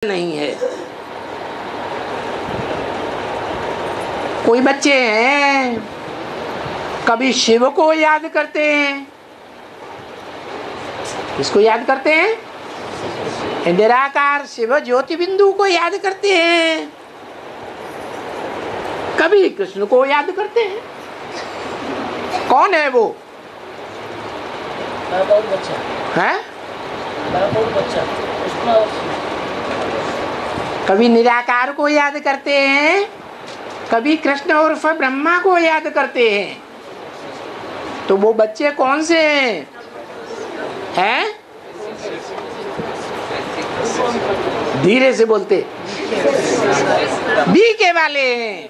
नहीं है। कोई बच्चे हैं कभी शिव को याद करते हैं, किसको याद करते हैं? निराकार शिव ज्योति बिंदु को याद करते हैं, कभी कृष्ण को याद करते हैं। कौन है वो? है कभी निराकार को याद करते हैं, कभी कृष्ण उर्फ ब्रह्मा को याद करते हैं। तो वो बच्चे कौन से हैं? धीरे से बोलते, बी के वाले हैं।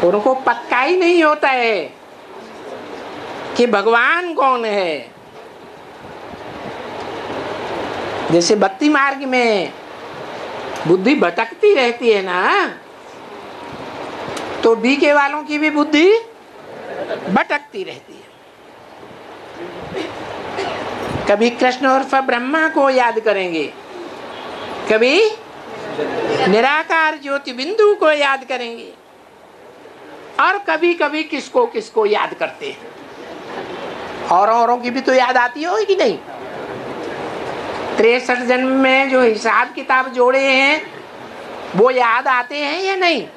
उनको पक्का ही नहीं होता है कि भगवान कौन है। जैसे भक्ति मार्ग में बुद्धि भटकती रहती है ना, तो बी के वालों की भी बुद्धि भटकती रहती है। कभी कृष्ण उर्फ ब्रह्मा को याद करेंगे, कभी निराकार ज्योति बिंदु को याद करेंगे, और कभी कभी किसको किसको याद करते हैं। औरों की भी तो याद आती होगी कि नहीं? 63 जन्म में जो हिसाब किताब जोड़े हैं वो याद आते हैं या नहीं?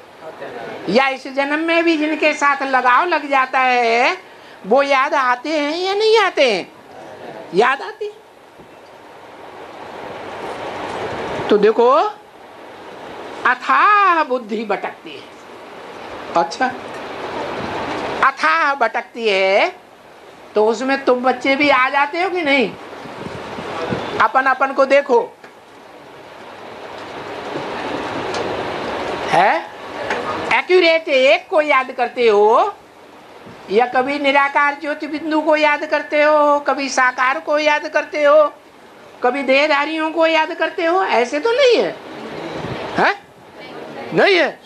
या इस जन्म में भी जिनके साथ लगाव लग जाता है वो याद आते हैं या नहीं आते हैं? याद आते हैं। तो देखो, अथाह बुद्धि भटकती है। अच्छा, अथाह भटकती है तो उसमें तुम बच्चे भी आ जाते हो कि नहीं? अपन अपन को देखो, है एक्यूरेट एक को याद करते हो, या कभी निराकार ज्योति बिंदु को याद करते हो, कभी साकार को याद करते हो, कभी देहधारियों को याद करते हो? ऐसे तो नहीं है, है? नहीं है।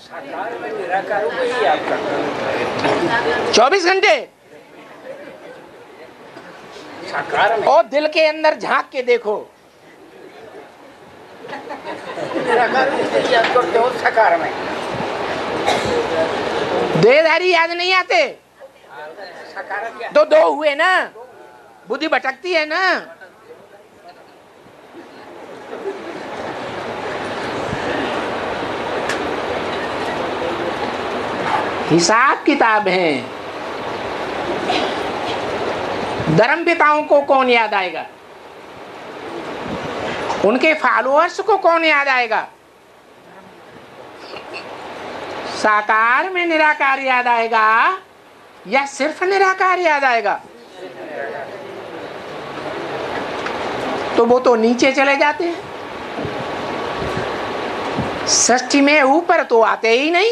24 घंटे और दिल के अंदर झांक के देखो, साकार में देहधारी याद नहीं आते तो दो हुए ना, बुद्धि भटकती है ना। हिसाब किताब है। धर्म पिताओं को कौन याद आएगा? उनके फॉलोअर्स को कौन याद आएगा? साकार में निराकार याद आएगा या सिर्फ निराकार याद आएगा? तो वो तो नीचे चले जाते हैं, सृष्टि में ऊपर तो आते ही नहीं।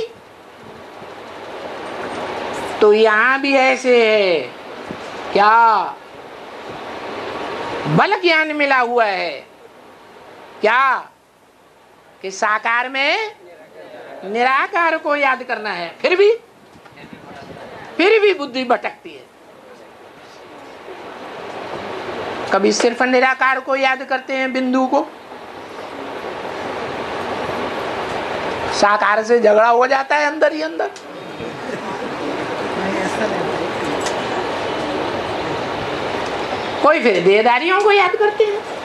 तो यहां भी ऐसे है, क्या बल ज्ञान मिला हुआ है क्या कि साकार में निराकार को याद करना है, फिर भी बुद्धि भटकती है। कभी सिर्फ निराकार को याद करते हैं, बिंदु को, साकार से झगड़ा हो जाता है अंदर ही अंदर। कोई फिर देहधारियों को याद करते हैं।